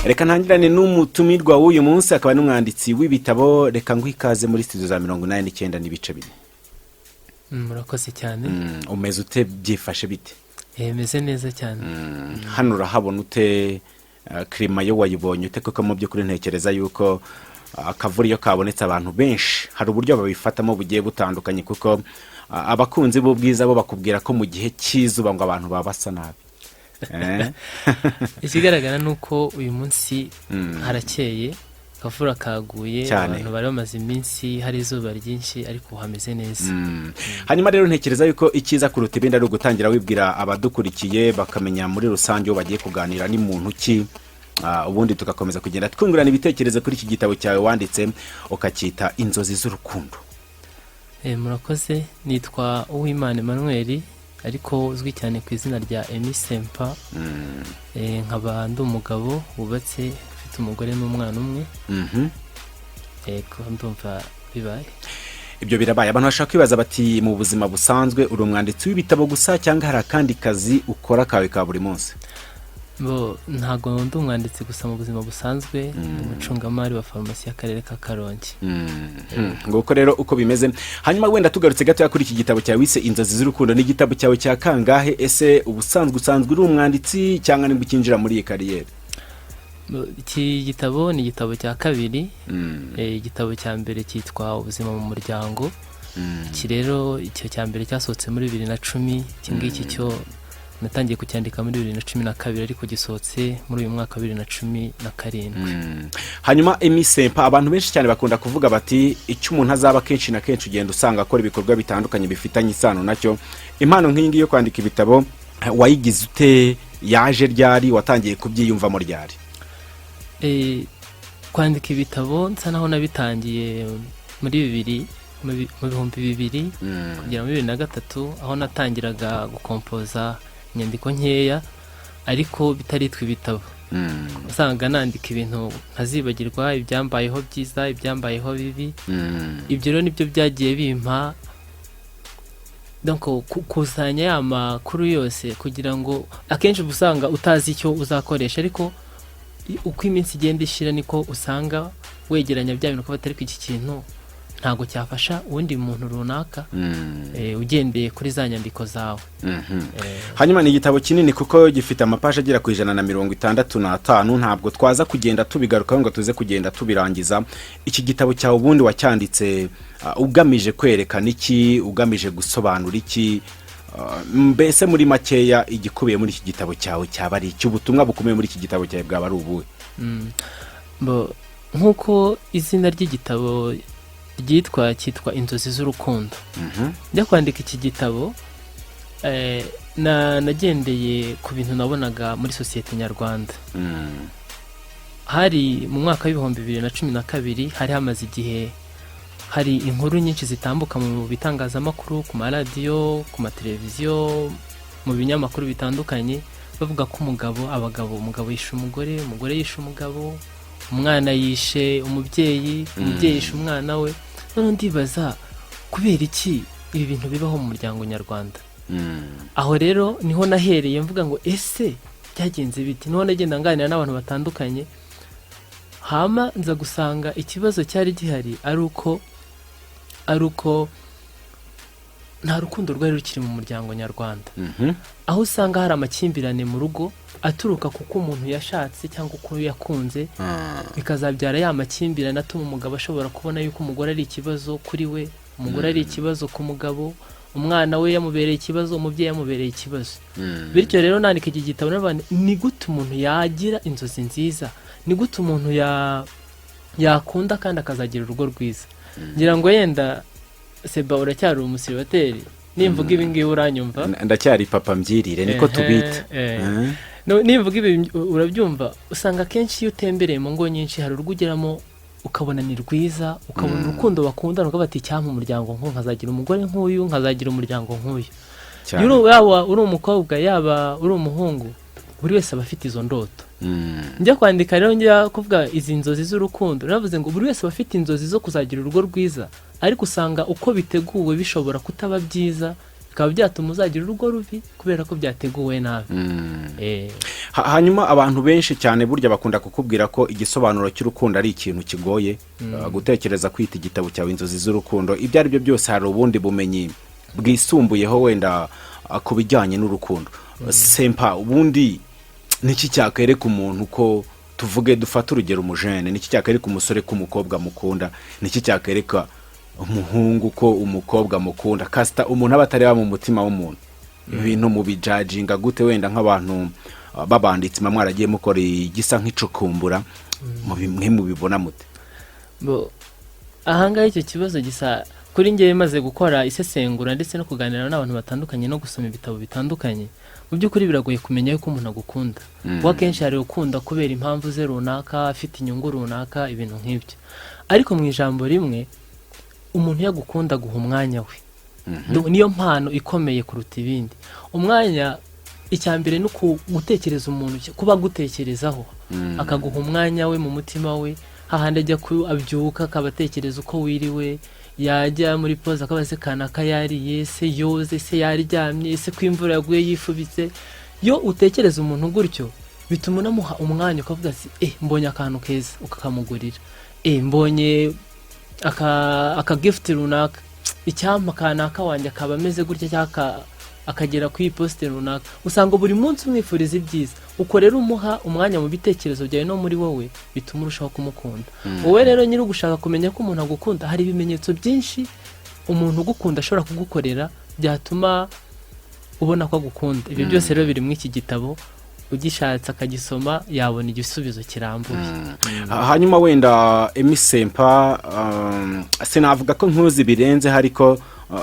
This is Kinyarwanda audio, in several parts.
Reka ntangirane n'umutumirwa w'uyu munsi akaba n'umwanditsi w'ibitabo. Reka nguhikaze muri studio za 89 n'ibice bine. Murakoze cyane. Umeze ute, byifashe bite? Meze neza cyane. Hano urahabona ute klima yo wayibonye ute? Kuko mu by'ukuri ntekereza yuko akavura iyo kabonetse abantu benshi hari uburyo babifatamo bugiye butandukanye, kuko abakunzi b'ubwiza bo bakubwira ko mu gihe cy'izuba ngo abantu baba basa nabi. Ikigaragara nuko uyu munsi harakeye, kavura kaguye, abantu bari bamaze iminsi hari izuba ryinshi ariko hameze neza. Hanyuma rero ntekereza yuko ikiza kuruta ibindi ari ugutangira wibwira abadukurikiye bakamenya muri rusange bagiye kuganira ni muntu ki, ubundi tugakomeza kugenda twungurana ibitekerezo kuri iki gitabo cyawe wanditse ukacyita Inzozi z'urukundo. Murakoze, nitwa Uwimana Emmanuel ariko uzwi cyane ku izina rya Emi Sempa. Nkaba ndi umugabo wubatse, ufite umugore n'umwana umwe. Ndumva bibaye ibyo birabaye. Abantu bashaka kwibaza bati mu buzima busanzwe uri umwanditsi w'ibitabo gusa cyangwa hari akandi kazi ukora kawe ka buri munsi? Ntago ndi umwanditsi gusa mu buzima busanzwe, umucungamari wa farumasi y'akarere ka Karongi. Nguko rero uko bimeze. Hanyuma wenda tugarutse gato kuri iki gitabo cyawe wise Inzozi z'urukundo, ni igitabo cyawe cya kangahe? Ese usanzwe uri umwanditsi cyangwa nimba ukinjira muri iyi kariyeri? Iki gitabo ni igitabo cya kabiri. Igitabo cya mbere cyitwa Ubuzima mu muryango. Iki rero icyo cya mbere cyasohotse muri 2010, iki ngiki cyo natangiye kucyandika muri 2012 ariko gisohotse muri uyu mwaka 2017. Hanyuma Emi Sempa, abantu benshi cyane bakunda kuvuga bati icyo umuntu azaba kenshi na kenshi ugenda usanga akora ibikorwa bitandukanye bifitanye isano nacyo. Impano nk'ingi yo kwandika ibitabo wayigize ute? Yaje ryari? Watangiye kubyiyumvamo ryari? Kwandika ibitabo nsa naho nabitangiye muri 2000 kugera muri 2003, aho natangiraga gukompoza inyandiko nkeya ariko bitaritwa ibitabo. Usanga nandika ibintu nkazibagirwa, ibyambayeho byiza, ibyambayeho bibi. Ibyo rero nibyo byagiye bimpa donc kusanya ya makuru yose, kugira ngo akenshi usanga utazi icyo uzakoresha, ariko uko iminsi igenda ishira niko usanga wegeranya bya bintu ko batari ku iki kintu ntago cyafasha undi muntu runaka, ugendeye kuri za nyandiko zawe. Hanyuma ni igitabo kinini kuko gifite amapaje agera ku 165. Ntabwo twaza kugenda tubigarukaho ngo tuze kugenda tubirangiza. Iki gitabo cyawe ubundi wacyanditse ugamije kwerekana iki? Ugamije gusobanura iki? Mbese muri makeya igikubiye muri iki gitabo cyawe cyaba ari iki? Ubutumwa bukomeye muri iki gitabo cyawe bwaba ari ubuhe? Nkuko izina ry'igitabo cyitwa Inzozi z'urukundo. Njya kwandika iki gitabo nagendeye ku bintu nabonaga muri sosiyete nyarwanda. Hari mu mwaka w'ibihumbi 2012 hari hamaze igihe hari inkuru nyinshi zitambuka mu bitangazamakuru, ku maradiyo, ku mateleviziyo, mu binyamakuru bitandukanye, bavuga ko umugabo yishe umugore, umugore yishe umugabo, umwana yishe umubyeyi, umubyeyi yishe umwana we. None ndibaza kubera iki ibi bintu bibaho mu muryango nyarwanda? Aho rero niho nahereye mvuga ngo ese byagenze biti. Niho nagenda nganira n'abantu batandukanye, hama nza gusanga ikibazo cyari gihari ari uko nta rukundo rwari rukiri mu muryango nyarwanda. Aho usanga hari amakimbirane mu rugo aturuka kuko umuntu yashatse cyangwa uko yakunze, bikazabyara ya makimbirane atuma umugabo ashobora kubona yuko umugore ari ikibazo kuri we, umugore ari ikibazo ku mugabo, umwana we yamubereye ikibazo, umubyeyi yamubereye ikibazo. Bityo rero nandika iki gitabo n'abandi, ni gute umuntu yagira inzozi nziza, ni gute umuntu yakunda kandi akazagira urugo rwiza. Ngira ngo yenda Seba uracyari umusiribateri, nimvuga ibi ngibi uranyumva? Ndacyari papa mbyirire niko tubita. Nimvuga ibi urabyumva. Usanga kenshi iyo utembereye mu ngo nyinshi hari urugugeramo ukabona ni rwiza, ukabona urukundo bakundana, ukavuga ati cyampa umuryango nk'uyu, nkazagira umugore nk'uyu, nkazagira umuryango nk'uyu. Yaba uri umukobwa yaba uri umuhungu, buri wese aba afite izo ndoto. Njya kwandika rero njya kuvuga izi nzozi z'urukundo, navuze ngo buri wese aba afite inzozi zo kuzagira urugo rwiza, ariko usanga uko biteguwe bishobora kutaba byiza bikaba byatuma uzagira urugo rubi kubera ko byateguwe nabi. Hanyuma abantu benshi cyane burya bakunda kukubwira ko igisobanuro cy'urukundo ari ikintu kigoye, gutekereza kwita igitabo cyawe Inzozi z'urukundo. Ibyo ari byo byose hari ubundi bumenyi bwisumbuyeho wenda ku bijyanye n'urukundo. Sempa, ubundi niki cyakwereka umuntu ko tuvuge dufata urugero umujene, niki cyakwereka umusore ko umukobwa mukunda, niki cyakwereka umuhungu ko umukobwa mukunda? Kasita umuntu aba atari mu mutima w'umuntu, ibintu mu bijajinga gute wenda nk'abantu babanditse mwaragiye mukora igisa nk'icukumbura mu bimwe mu bibona mute? Ahangahe icyo kibazo gisa kuri ngewe maze gukora isesengura ndetse no kuganira n'abantu batandukanye no gusoma ibitabo bitandukanye. Mu by'ukuri biragoye kumenya yuko umuntu agukunda. Kuko kenshi hari ukunda kubera impamvu ze runaka, afite inyungu runaka, ibintu nk'ibyo. Ariko mu ijambo rimwe, umuntu yagukunda guha umwanya we. Niyo mpano ikomeye kuruta ibindi. Umwanya icyambere no gutekereza umuntu, kuba gutekerezaho, akaguha umwanya we mu mutima we, hahandi ajya abyuka akabatekereza uko wiriwe, yajya muri pause akabaze kanaka yariye, se yoze, se yaryamye, se kwimvura yaguye yifubitse. Yo utekereza umuntu gutyo bituma unamuha umwanya ukavuga ati mbonye akantu keza ukakamugurira, mbonye aka gift runaka, icyampa kanaka wanjye akaba ameze gutya cyaka akagera ku iposte runaka. Usanga buri munsi umwifuriza ibyiza, uko rero umuha umwanya mu bitekerezo byawe no muri wowe bituma urushaho kumukunda. Wowe rero nyiri ugushaka kumenya ko umuntu agukunda, hari ibimenyetso byinshi umuntu ugukunda ashobora kugukorera byatuma ubona ko agukunda. Ibyo byose rero biri mu iki gitabo, ugishatse akagisoma yabona igisubizo kirambuye. Hanyuma wenda Emisempa, sinavuga ko nkuzi birenze, ariko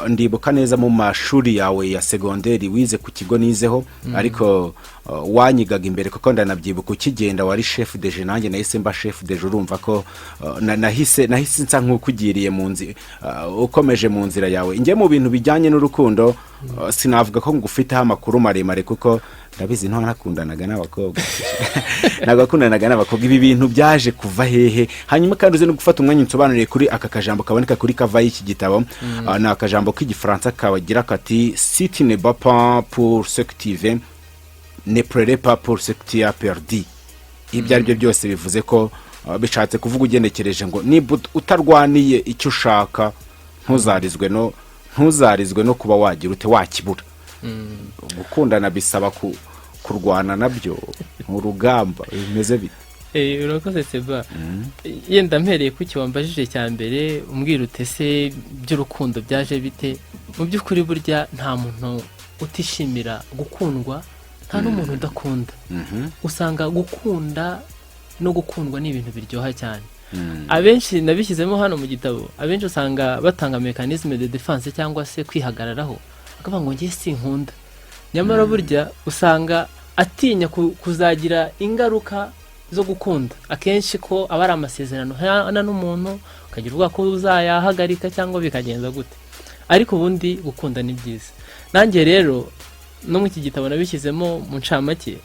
ndibuka neza mu mashuri yawe ya segonderi wize ku kigo nizeho, ariko wanyigaga imbere kuko ndanabyibuka ukigenda wari chef de je, nanjye nahise mba chef de je. Urumva ko nahise nsa nk'ukugiriye mu nzira, ukomeje mu nzira yawe. Ngiye mu bintu bijyanye n'urukundo, sinavuga ko ngufiteho amakuru maremare kuko ndabizi nto nakundanaga n'abakobwa nagakundanaga n'abakobwa. Ibi bintu byaje kuva hehe? Hanyuma kandi uze no gufata umwanya unsobanuriye kuri aka kajambo kaboneka kuri kava y'iki gitabo. Ni akajambo k'igifaransa kabagira kati si tu ne bats pas pour ce que tu veux, ne pleure pas pour ce que tu as perdu. Ibyo ari byo byose bivuze ko bishatse kuvuga ugenekereje ngo niba utarwaniye icyo ushaka ntuzarizwe no kuba wagira ute wakibura. Gukundana bisaba kurwana nabyo mu rugamba bimeze bite? Urakoze Seba. Yenda mpereye ku kiwambajije cya mbere umbwira utese by'urukundo byaje bite. Mu by'ukuri burya nta muntu utishimira gukundwa, nta n'umuntu udakunda. Usanga gukunda no gukundwa ni ibintu biryoha cyane. Abenshi nabishyizemo hano mu gitabo, abenshi usanga batanga mechanisme de defense cyangwa se kwihagararaho, akavuga ngo ngiye sinkunda. Nyamara burya usanga atinya kuzagira ingaruka zo gukunda. Akenshi ko aba ari amasezerano hana n'umuntu, ukagira ubwoba ko uzayahagarika cyangwa bikagenda gute. Ariko ubundi gukunda ni byiza. Nanjye rero no mu iki gitabo nabishyizemo mu ncamake,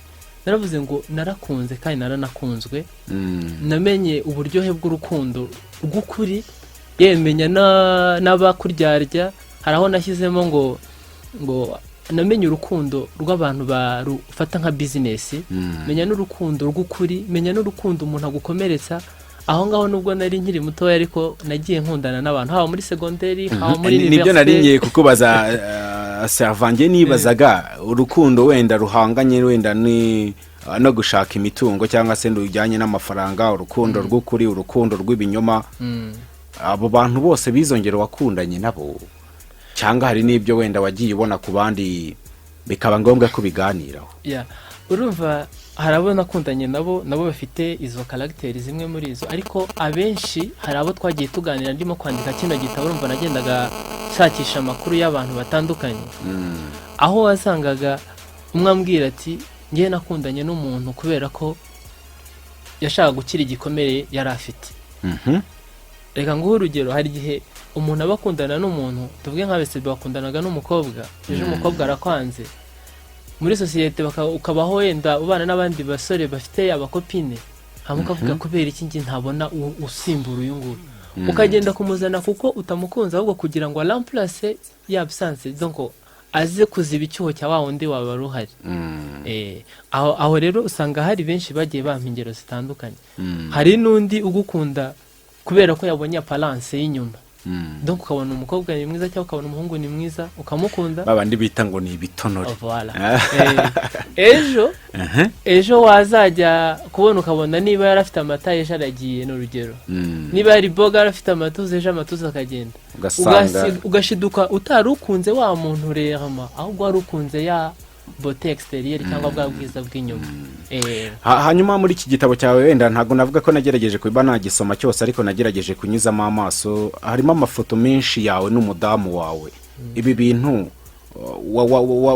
naravuze ngo narakunze kandi naranakunzwe. Namenye uburyohe bw'urukundo rw'ukuri, yemenya n'abakuryarya. Hari aho nashyizemo ngo namenye urukundo rw'abantu barufata nka business, menya n'urukundo rw'ukuri, menya n'urukundo umuntu agukomeretsa. Aho ngaho nubwo nari nkiri mutoya ariko nagiye nkundana n'abantu haba muri segonderi haba muri university. Nibyo naringiye kukubaza Servange, nibazaga urukundo wenda ruhanganye wenda ni no gushaka imitungo cyangwa se ndujyanye n'amafaranga, urukundo rw'ukuri, urukundo rw'ibinyoma. Abo bantu bose bizongera wakundanye nabo, cyangwa hari n'ibyo wenda wagiye ubona ku bandi bikaba ngombwa ko biganiraho? Urumva harabona nakundanye nabo bafite izo character zimwe muri izo, ariko abenshi hari abo twagiye tuganira ndimo kwandika kino gitabo. Urumva nagendaga shakisha amakuru y'abantu batandukanye, aho wasangaga umwe ambwira ati ngiye nakundanye n'umuntu kubera ko yashaka gukira igikomere yari afite. Reka nguhe urugero, hari igihe umuntu aba akundana n'umuntu, tuvuge nk'abese bakundanaga n'umukobwa, ejo umukobwa arakwanze muri societe, ukabaho wenda ubana n'abandi basore bafite abakopine, hamwe ukavuga kubera iki ngi ntabona usimbura uyu nguyu, ukagenda kumuzana kuko utamukunza ahubwo kugira ngo remplace ya absence, donc aze kuziba icyuho cya wa wundi waba ruhari. Aho rero usanga hari benshi bagiye bampa ingero zitandukanye. Hari n'undi ugukunda kubera ko yabonye aparance y'inyuma, donc ukabona umukobwa ni mwiza cyangwa ukabona umuhungu ni mwiza ukamukunda, babandi bita ngo ni ibitonore. Ejo wazajya kubona ukabona niba yarafite amata ejo aragiye, n'urugero niba yari boga yarafite amatuza ejo amatuza akagenda, ugashiduka utarukunze wa muntu rehama, ahubwo warukunze ya bote exterieur cyangwa bwa bwiza bw'inyuma. Hanyuma muri iki gitabo cyawe wenda ntago navuga ko nagerageje kuba nagisoma cyose, ariko nagerageje kunyuzamo amaso. Harimo amafoto menshi yawe n'umudamu wawe. Ibi bintu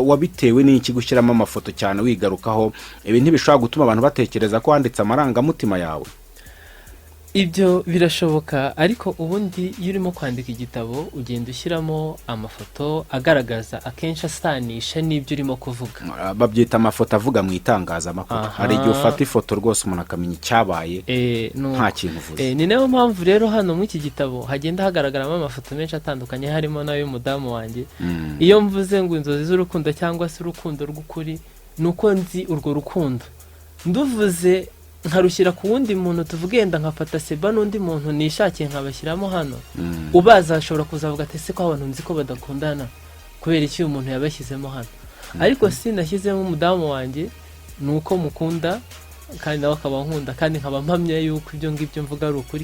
wabitewe n'iki gushyiramo amafoto cyane wigarukaho? Ibi ntibishobora gutuma abantu batekereza ko wanditse amarangamutima yawe? Ibyo birashoboka, ariko ubundi iyo urimo kwandika igitabo ugenda ushyiramo amafoto agaragaza, akenshi asanisha n'ibyo urimo kuvuga. Babyita amafoto avuga mu itangazamakuru. Hari igihe ufata ifoto rwose umuntu akamenya icyabaye nta kintu uvuze. Ni nayo mpamvu rero hano muri iki gitabo hagenda hagaragaramo amafoto menshi atandukanye, harimo n'ay'umudamu wanjye. Iyo mvuze ngo inzozi z'urukundo cyangwa se urukundo rw'ukuri, nuko nzi urwo rukundo nduvuze nkarushyira ku wundi muntu, tuvugenda nkafata Seba n'undi muntu nishakiye nkabashyiramo hano, ubaza ashobora kuzavuga ati ese ko abantu nzi ko badakundana kubera iki uyu muntu yabashyizemo hano. Ariko sinashyizemo umudamu wanjye nuko mukunda kandi nawe akaba nkunda, kandi nkaba mpamya yuko ibyo ngibyo mvuga ari ukuri.